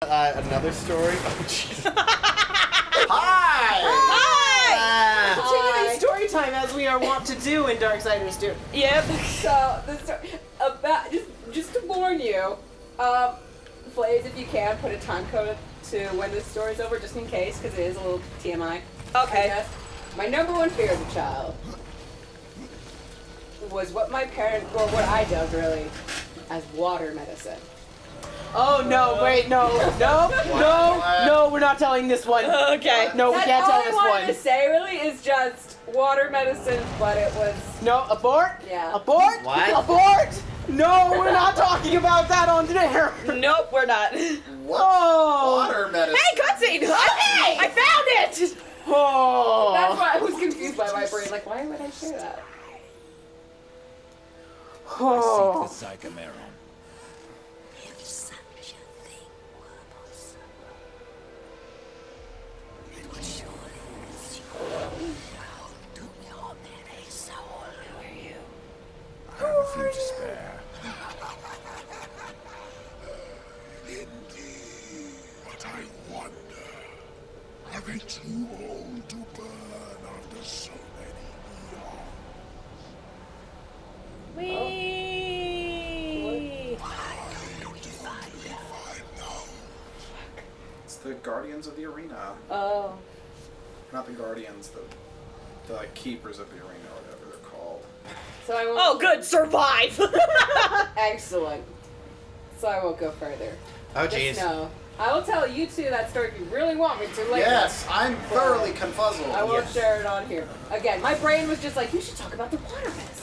Another story? Oh, jeez. Hi! Hi! Continuing story time as we are wont to do in Darksiders II. Yep. So the story about just to warn you, Blaze, if you can, put a time code to when this story's over, just in case, because it is a little TMI. Okay. I guess. My number one fear as a child was what my parents, or what I dubbed really, as water medicine. Oh no, wait, no, we're not telling this one. Okay. No, we That's can't all tell I this wanted one. to say really is just water medicine, but it was No, abort? Yeah. Abort? What? Abort? No, we're not talking about that on there. Nope, we're not. What? Oh. Water medicine. Hey, cutscene! I found it! Oh. that's why I was confused by my brain. Like, why would I say that? Oh. Seek the Psychomeron. If such a thing were possible, it would surely consume to your very soul. Who are you? I have a few to spare. Indeed, but I wonder, are they too old to burn after so many eons? Whee! It's the Guardians of the Arena. Oh. Not the Guardians, the like, keepers of the arena, or whatever they're called. So I won't. Oh, good, survive! Excellent. So I won't go further. Oh, Just jeez. know, I will tell you two that story if you really want me to later. Yes, I'm thoroughly confuzzled. I won't Yes. share it on here. Again, my brain was just like, you should talk about the water medicine.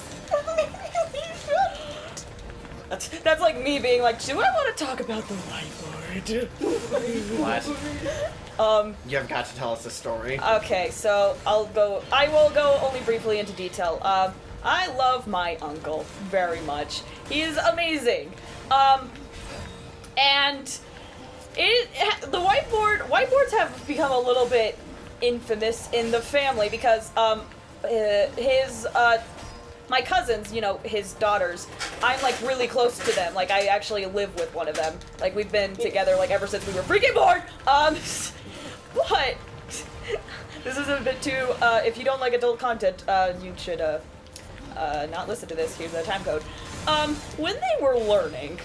That's like me being like, do I want to talk about the whiteboard? What? You have got to tell us the story. Okay, so I will go only briefly into detail. I love my uncle very much. He is amazing. And the whiteboards have become a little bit infamous in the family because my cousins, his daughters, I'm like really close to them. Like I actually live with one of them. Like we've been together like ever since we were freaking born. But this is a bit too. If you don't like adult content, you should not listen to this. Here's the time code. When they were learning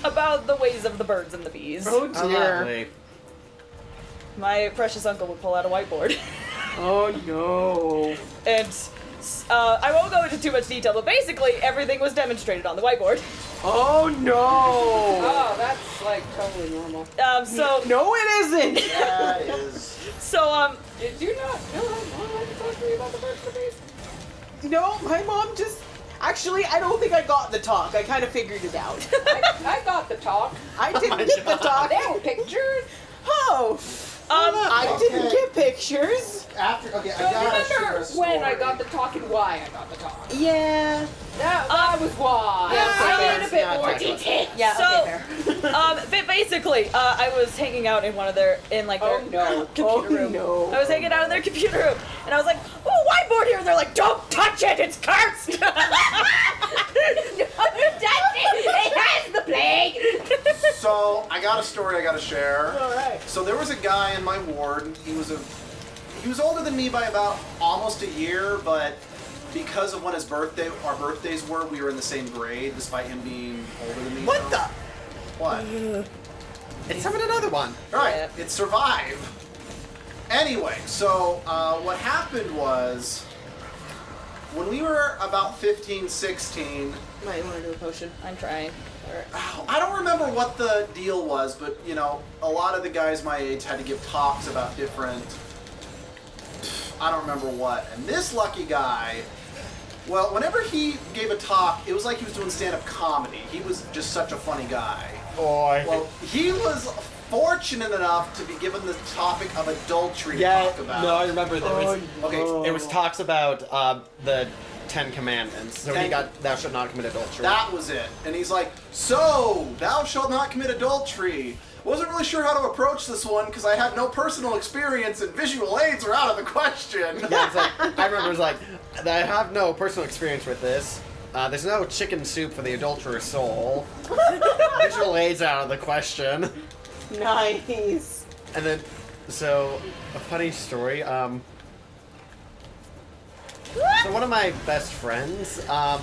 about the ways of the birds and the bees, Oh Oh, dear. lovely. my precious uncle would pull out a whiteboard. Oh no. And I won't go into too much detail, but basically everything was demonstrated on the whiteboard. Oh no. Oh, that's like totally normal. So No, it isn't. That is. so Did you not know how long I talked to you about the birds and the bees? No, my mom just. Actually, I don't think I got the talk. I kind of figured it out. I got the talk. I didn't get the talk. There were pictures. Oh. I didn't Okay. get pictures. Okay, So I gotta share remember a story. when I got the talk and why I got the talk? Yeah. That was why. Yeah, I so need a bit yeah, more talk about detail. Yeah. So- Okay, fair. but basically, I was hanging out in their Oh no. computer room. No. I was hanging out in their computer room, and I was like, "Oh, whiteboard here!" And they're like, "Don't touch it! It's cursed!" It has the plague. So, I got a story I gotta share. Alright. So there was a guy in my ward. He was older than me by about almost a year, but because of when our birthdays were, we were in the same grade, despite him being older than me. What so- the? What? It's summoned another one. Right, Yeah. it survived. Anyway, so what happened was, when we were about 15, 16, Might want to do a potion. I'm trying. I don't remember what the deal was, but a lot of the guys my age had to give talks about different, I don't remember what. And this lucky guy, well, whenever he gave a talk, it was like he was doing stand-up comedy. He was just such a funny guy. Boy. Well, he was fortunate enough to be given the topic of adultery to Yeah, talk about. no, I remember there was. Okay, There was talks about the Ten Commandments. So he Ten- got thou shalt not commit adultery. That was it. And he's like, so, thou shalt not commit adultery. Wasn't really sure how to approach this one because I had no personal experience and visual aids are out of the question. Yeah, it's like, I remember it was like, I have no personal experience with this. There's no chicken soup for the adulterer's soul. Visual aids out of the question. Nice. And then, so, a funny story, so one of my best friends, he got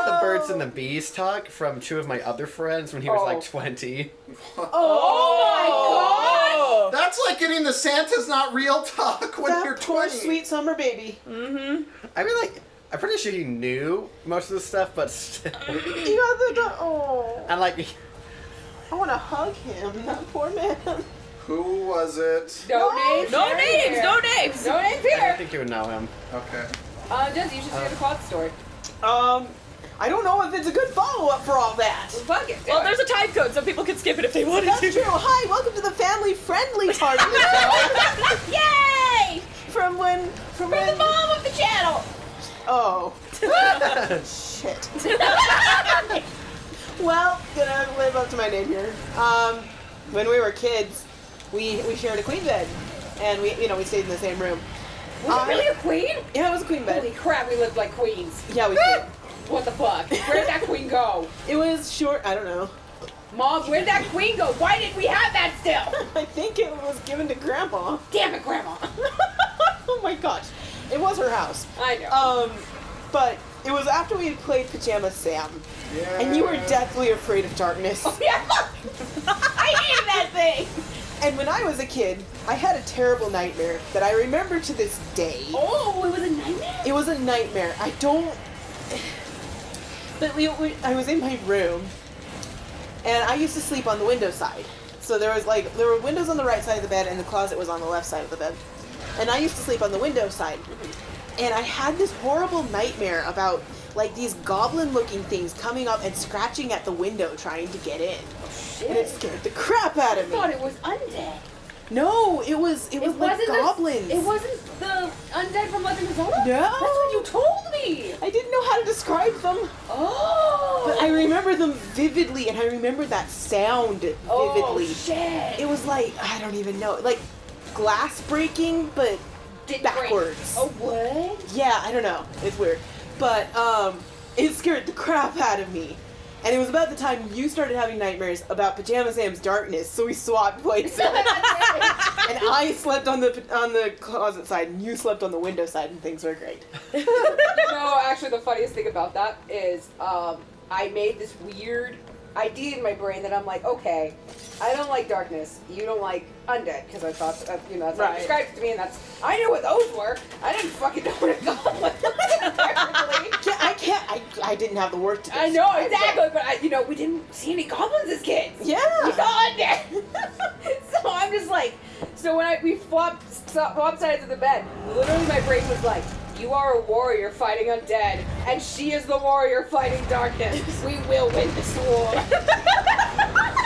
the birds and the bees talk from two of my other friends when he was like 20. Oh, That's like getting the Santa's not real talk when that you're poor 20. sweet summer baby. Mm-hmm. I mean, like, I'm pretty sure he knew most of the stuff, but still. You got the oh. And like, I want to hug him. That poor man. Who was it? No names. No here. names. No names. No names I here. don't think you would know him. Okay. Jesse, you should share the quad story. I don't know if it's a good follow-up for all that. Well, fuck it. Well, there's a time code, so people can skip it if they wanted That's to. true. Hi, welcome to the family-friendly part of the show. Yay! From when the mom of the channel. Oh. Shit. Well, gonna live up to my name here. When we were kids, we shared a queen bed, and we stayed in the same room. Was it really a queen? Yeah, it was a queen bed. Holy crap, we lived like queens. Yeah, we did. What the fuck? Where'd that queen go? It was short. I don't know. Mom, where'd that queen go? Why did we have that still? I think it was given to Grandma. Damn it, Grandma. Oh my gosh, it was her house. I know. But it was after we had played Pajama Sam, and you were deathly afraid of darkness. Oh, yeah. I hated that thing. And when I was a kid, I had a terrible nightmare that I remember to this day. Oh, it was a nightmare? It was a nightmare. I don't. But I was in my room, and I used to sleep on the window side. So there were windows on the right side of the bed, and the closet was on the left side of the bed. And I used to sleep on the window side. And I had this horrible nightmare about like these goblin-looking things coming up and scratching at the window trying to get in. And it scared the crap out of I me. thought it was undead. No, it was like wasn't goblins. It wasn't the undead from Legend of Zelda? No. That's what you told me. I didn't know how to describe them. Oh. But I remember them vividly, and I remember that sound vividly. Oh, shit. It was like, I don't even know, like glass breaking, but Didn't backwards. break. Oh, what? Yeah, I don't know. It's weird. But it scared the crap out of me. And it was about the time you started having nightmares about Pajama Sam's darkness, so we swapped places. And I slept on the closet side, and you slept on the window side, and things were great. No, actually, the funniest thing about that is I made this weird idea in my brain that I'm like, okay, I don't like darkness. You don't like undead, because I thought, that's how you described it to me, and I knew what those were. I didn't fucking know what a goblin was. I didn't have the work to do. I know, exactly, but we didn't see any goblins as kids. Yeah. We saw undead. So I'm just like, so when we swapped sides of the bed, literally my brain was like, you are a warrior fighting undead, and she is the warrior fighting darkness. We will win this war.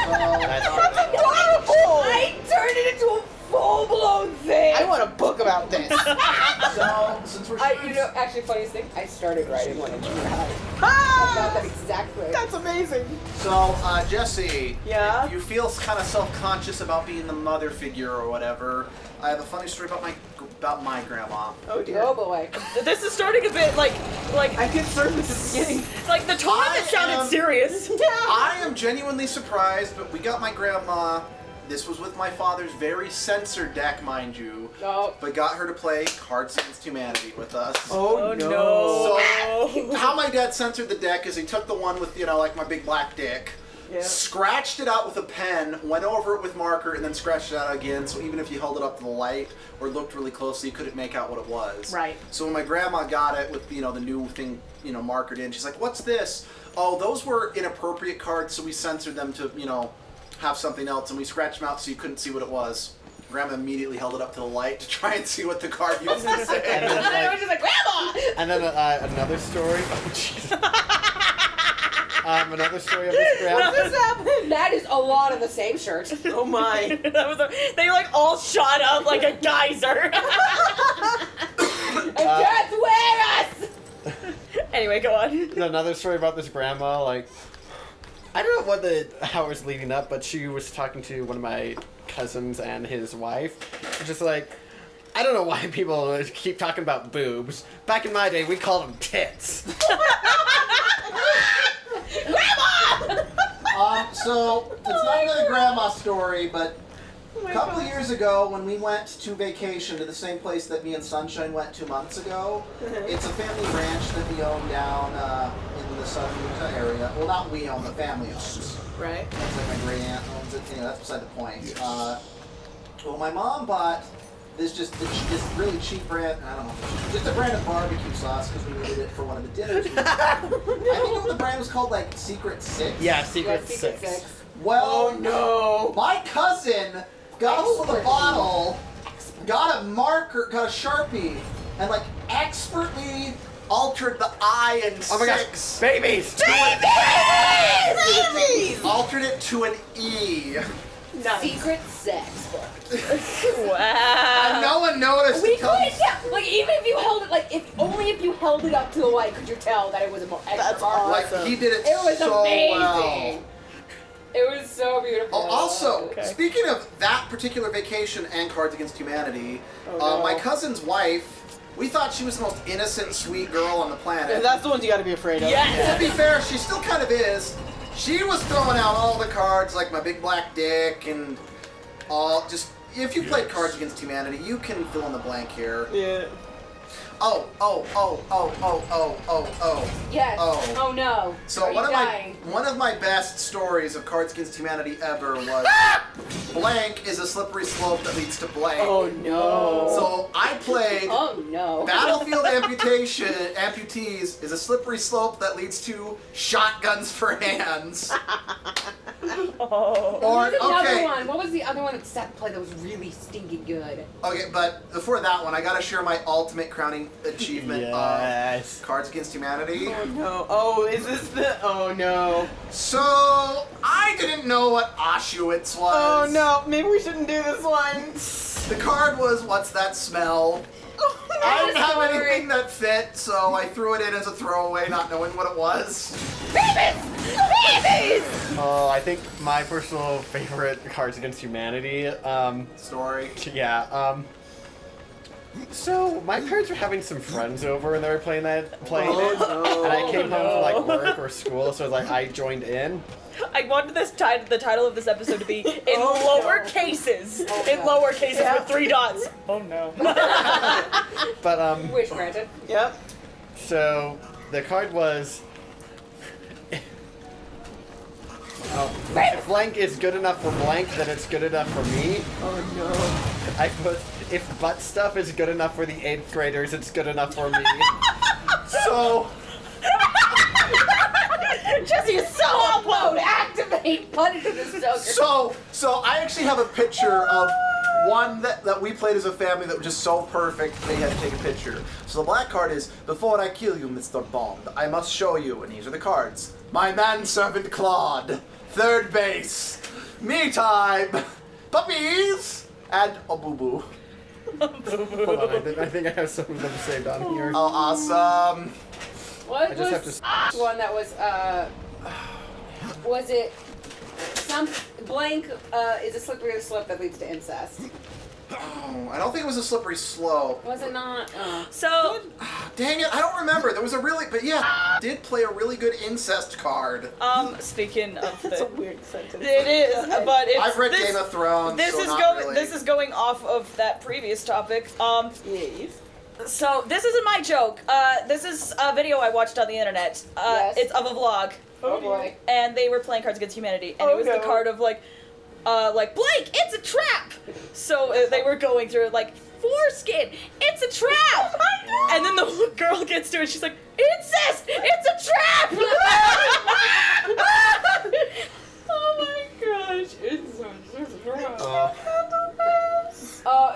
That's Horrible! I turned it into a full-blown thing. I want a book about this. So, since we're Actually, funniest thing, I started writing one in junior high. About Ah! that exact way. That's amazing. So, Jesse, Yeah? if you feel kind of self-conscious about being the mother figure or whatever, I have a funny story about my grandma. Oh dear. Oh boy. This is starting a bit like I get certain at the beginning. like the tone of it sounded serious. I am genuinely surprised, but we got my grandma. This was with my father's very censored deck, mind you. No. But got her to play Cards Against Humanity with us. Oh, no. So, how my dad censored the deck is he took the one with, like my big black dick, Yeah. scratched it out with a pen, went over it with marker, and then scratched it out again, so even if you held it up to the light or looked really closely, you couldn't make out what it was. Right. So when my grandma got it with, the new thing, markered in, she's like, what's this? Oh, those were inappropriate cards, so we censored them to, have something else, and we scratched them out so you couldn't see what it was. Grandma immediately held it up to the light to try and see what the card used to say. And then, I was just like, Grandma! And then another story. Oh, jeez. Another story of this grandma. That is a lot of the same shirt. Oh my. They like all shot up like a geyser. And just wear us! Anyway, go on. Another story about this grandma, like, I don't know how it was leading up, but she was talking to one of my cousins and his wife. Just like, I don't know why people keep talking about boobs. Back in my day, we called them tits. Grandma! So, it's not another grandma story, but Oh my a couple of God. years ago when we went to vacation to the same place that me and Sunshine went 2 months ago, it's a family ranch that we own down in the southern Utah area. Well, not we own, the family owns. Right. It's like my great aunt owns it. Anyway, that's beside the point. Well, my mom bought this this really cheap brand. I don't know, just a brand of barbecue sauce because we needed it for one of the dinners. I think the brand was called like Secret Six. Yeah, Secret Six. Well, Oh no. my cousin got a hold of the bottle, got a marker, got a Sharpie, and like expertly altered the I in Oh my gosh, six. babies! Babies! Altered it to an E. Nice. Secret sex book. Wow. And no one noticed We until couldn't tell. Like even if you held it, like if you held it up to the light, could you tell that it was a more extra That's mark? like awesome. he did it, It was so amazing. well. It was so beautiful. Oh, also, Okay. speaking of that particular vacation and Cards Against Humanity, Oh, no. my cousin's wife, we thought she was the most innocent, sweet girl on the planet. That's the ones you gotta be afraid of. Yes. To be fair, she still kind of is. She was throwing out all the cards like my big black dick and all just. If you played Cards Against Humanity, you can fill in the blank here. Yeah. Oh. Yes. Oh. Oh no. So Are one you of dying? my best stories of Cards Against Humanity ever was blank is a slippery slope that leads to blank. Oh no. So I played Oh no. Battlefield Amputees is a slippery slope that leads to Shotguns for Hands. Oh. Or What was another okay, one? What was the other one that Seth played that was really stinking good? okay, but before that one, I gotta share my ultimate crowning achievement Yes. of Cards Against Humanity. Oh no. Oh, is this the? Oh no. So I didn't know what Auschwitz was. Oh no. Maybe we shouldn't do this one. The card was "What's that smell?" I didn't have anything that fit, so I threw it in as a throwaway, not knowing what it was. Oh, I think my personal favorite Cards Against Humanity. Story. Yeah. So my parents were having some friends over and they were playing it, no. and I came home from like work or school, so like I joined in. I wanted the title of this episode to be in Oh, lower no. cases. Oh, In no. lower cases Yeah. with 3 dots. Oh no. But Wish granted. Yep. so the card was. Oh, if blank is good enough for blank, then it's good enough for me. Oh no. I put, if butt stuff is good enough for the 8th graders, it's good enough for me. So, Jesse is so on Upload, activate, put it in the soaker. so I actually have a picture of one that we played as a family that was just so perfect they had to take a picture. So the black card is, before I kill you, Mr. Bond, I must show you, and these are the cards. My manservant Claude, third base, me time, puppies, and a boo-boo. hold on, I think I have some of them saved on here. Oh, awesome. What I just have was to. one that was it some blank is a slippery slope that leads to incest? Oh, I don't think it was a slippery slope. Was it not? So, Dang it, I don't remember. There was a really, but yeah, did play a really good incest card. speaking of That's a the, weird sentence. it is, but it's I've read this, Game of Thrones. This so is not going. Really. This is going off of that previous topic. Yes. So this isn't my joke. This is a video I watched on the internet. Yes. It's of a vlog, Oh boy. and they were playing Cards Against Humanity, and Oh, it was no. the card of like Blake, it's a trap. So they were going through it like foreskin, it's a trap. And then the girl gets to it, she's like, incest, it's a trap. Oh my gosh, it's a trap.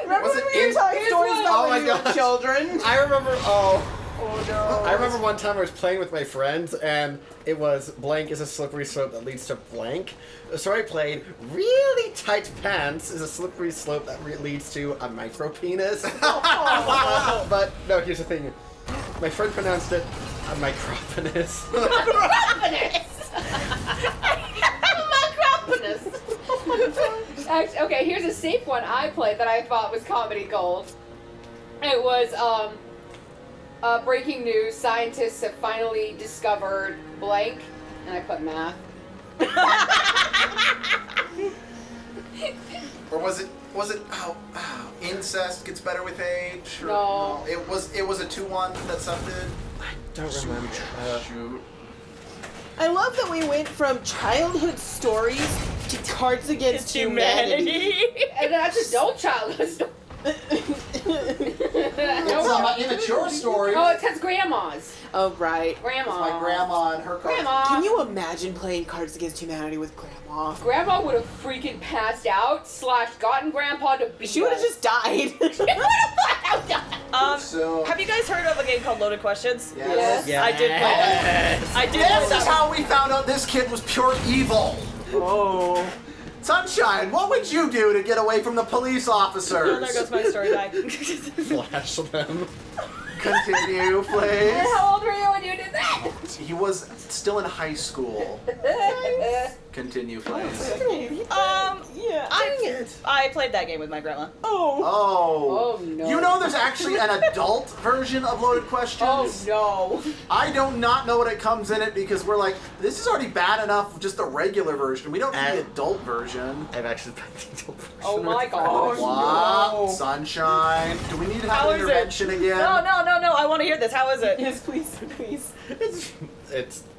Remember Was when it we were in- telling here's stories one. about Oh when my you were gosh. children? I remember. Oh. Oh no. I remember one time I was playing with my friends and it was blank is a slippery slope that leads to blank. So I played really tight pants is a slippery slope that leads to a micro penis. But no, here's the thing. My friend pronounced it a micropenis. Actually, okay, here's a safe one I played that I thought was comedy gold. It was breaking news. Scientists have finally discovered blank, and I put math. Or was it incest gets better with age? Or, No. It was a 2-1 that Seth did. Don't remember. Shoot. I love that we went from childhood stories to Cards Against Humanity. And that's adult childhood story. It's immature story. Oh, it's because grandmas. Oh, right. Grandma. My grandma and her car. Grandma. Can you imagine playing Cards Against Humanity with Grandma? Grandma would have freaking passed out / gotten Grandpa to beat She would have us. just died. So Have you guys heard of a game called Loaded Questions? yes. Yeah. I did play that. I did play This that is one. how we found out this kid was pure evil. Oh. Sunshine, what would you do to get away from the police Oh, officers? there goes my story back. Flash them. Continue, please. How old were you when you did that? He was still in high school. Continue, please. Yeah. I played that game with my grandma. Oh. Oh. Oh, no. You know there's actually an adult version of Loaded Questions? Oh, no. I do not know what it comes in it because we're like, this is already bad enough, just the regular version. We don't need the adult version. I've actually played the adult version. Oh, my with gosh. What? Sunshine. Do we need to have How an is it? intervention again? No. I want to hear this. How is it? Yes, please, please.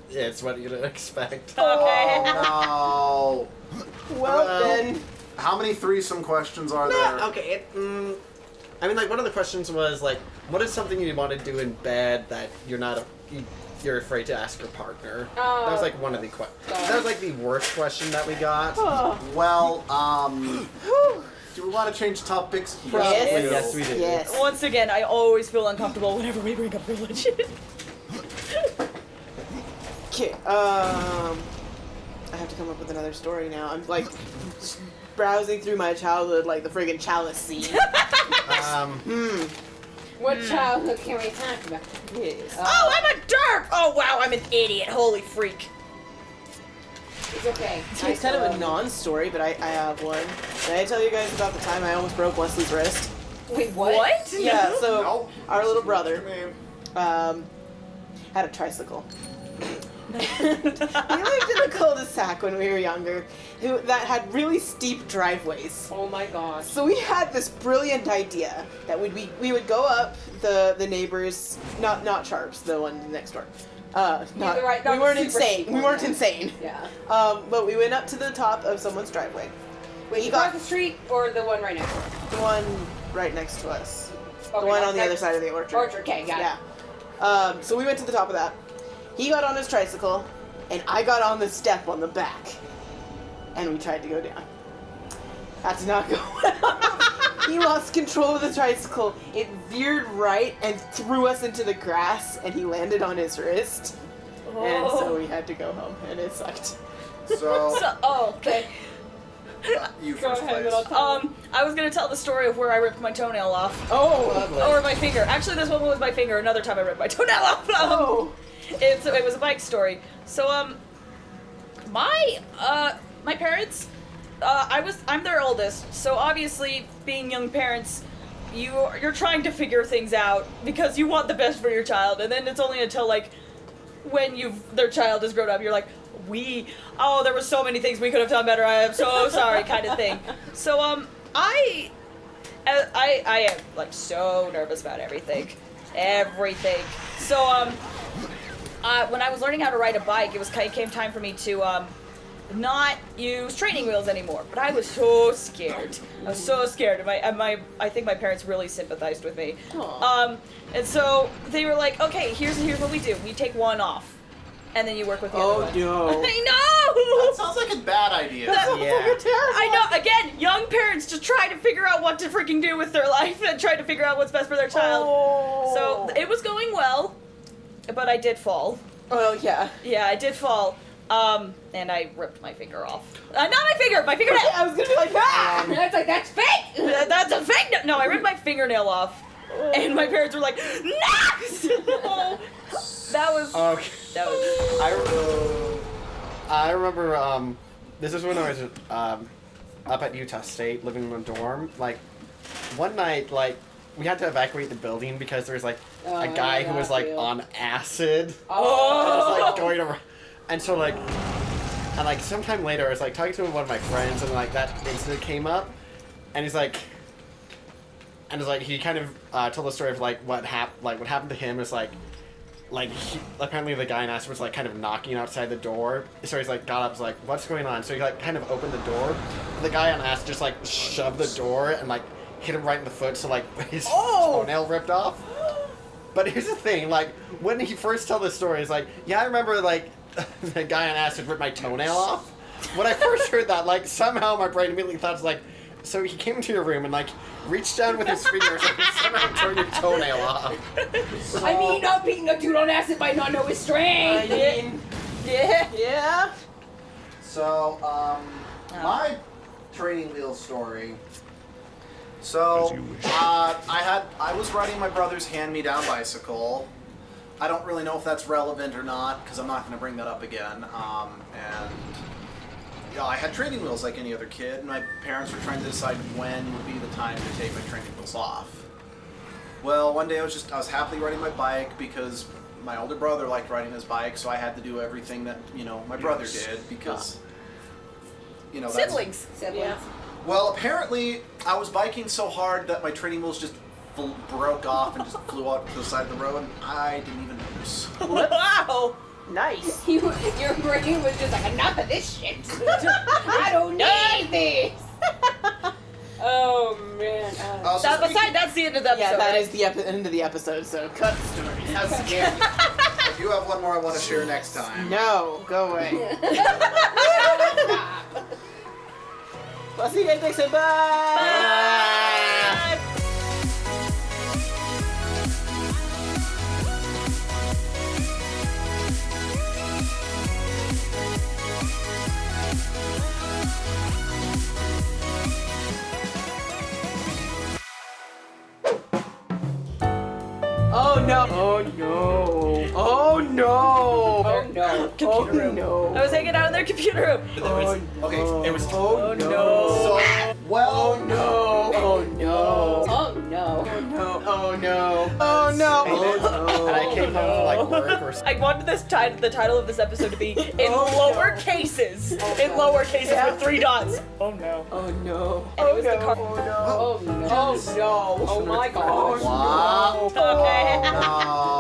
It's what you'd expect. Okay. Oh, Well, Well. then. no. How many threesome questions are there? Okay. I mean, like one of the questions was like, what is something you want to do in bed that you're afraid to ask your partner? Oh. That was like one of the that was like the worst question that we got. Oh. Well, do we want to change topics? Yes. Yes, we did. Yes. Once again, I always feel uncomfortable whenever we bring up religion. Okay. I have to come up with another story now. I'm like browsing through my childhood like the friggin' chalice scene. What childhood can we talk about? Yes. Oh, I'm a derp! Oh, wow, I'm an idiot. Holy freak. It's okay. It's kind of a non-story, but I have one. Did I tell you guys about the time I almost broke Wesley's wrist? Wait, what? What? Yeah, so Nope. our little brother had a tricycle. We lived in a cul-de-sac when we were younger that had really steep driveways. Oh my gosh. So we had this brilliant idea that we would go up the neighbors, not Sharps, the one next door. Not we weren't super insane. steep We one, weren't yeah. insane. Yeah. But we went up to the top of someone's driveway. Wait, He across got the street or the one right next door? the one right next to us. Okay, The one on the next- other side of the orchard. Orchard, okay, got it. Yeah. So we went to the top of that. He got on his tricycle, and I got on the step on the back. And we tried to go down. That did not go well. He lost control of the tricycle. It veered right and threw us into the grass, and he landed on his wrist. And so we had to go home, and it sucked. So, Okay. you Go first, ahead, please. but I'll tell I was gonna tell the story of where I ripped my toenail off. Oh! Or my finger. Actually, this one was my finger. Another time I ripped my toenail off. Oh! It was a bike story. So my parents, I'm their oldest. So obviously, being young parents, you're trying to figure things out because you want the best for your child, and then it's only until like when their child is grown up, you're like, there were so many things we could have done better. I am so sorry, kind of thing. So I am like so nervous about everything. So when I was learning how to ride a bike, it came time for me to not use training wheels anymore. But I was so scared. I was so scared. And I think my parents really sympathized with me. And so they were like, okay, here's what we do. We take one off, and then you work with the other one. No. I know. That sounds like a bad idea. I know. Again, young parents just try to figure out what to freaking do with their life and try to figure out what's best for their child. Oh. So it was going well, but I did fall. Oh, yeah. Yeah, I did fall. And I ripped my finger off. Not my fingernail. I was gonna be like, ah! That's like, that's fake! That's a fake. No, I ripped my fingernail off, and my parents were like, "No!" That was. Okay. That was. I remember. This is when I was up at Utah State, living in a dorm. Like, one night, like, we had to evacuate the building because there was like a guy who was like on acid. Oh. And was like going around, and so like And like sometime later, I was like talking to one of my friends, and like that incident came up, and he's like, he kind of told the story of like what happened to him is like apparently the guy in Aspen was like kind of knocking outside the door. So he's like got up, was like, what's going on? So he like kind of opened the door. The guy on Aspen just like shoved the door and like hit him right in the foot, so like his toenail ripped off. But here's the thing, like when he first told the story, he's like, yeah, I remember like the guy on acid ripped my toenail off. When I first heard that, like somehow my brain immediately thought, like, so he came into your room and like reached down with his fingers and somehow tore your toenail off. I mean, not beating a dude on acid might not know his strength. I mean, yeah. So, my training wheel story. So, As you wish. I was riding my brother's hand-me-down bicycle. I don't really know if that's relevant or not, because I'm not going to bring that up again. And yeah, I had training wheels like any other kid, and my parents were trying to decide when would be the time to take my training wheels off. Well, one day I was happily riding my bike because my older brother liked riding his bike, so I had to do everything that, my brother did because, that's... Siblings. Siblings. Well, apparently I was biking so hard that my training wheels just broke off and just flew out to the side of the road, and I didn't even notice. Wow. Nice. Your brain was just like, enough of this shit. I don't need this. Oh man. That's the end of the episode. Yeah, that right? is the end of the episode. So cut the story. That's scary. If you have one more I want to share next time. No, go away. Well, see you guys next time. Bye. Bye. Oh no! Oh no! Oh no! Oh no. Computer room. No! I was hanging out in their computer room. It was Oh no! So, well, no! Oh no! Oh no. No! Oh no! Oh no! and I came home from like work or I wanted the title of this episode to be in Oh, lower no. cases. In lower cases with 3 dots. Oh no. Oh no! And it was the no! car- Oh no! Oh no. Oh no! Oh my god. wow. Okay. No.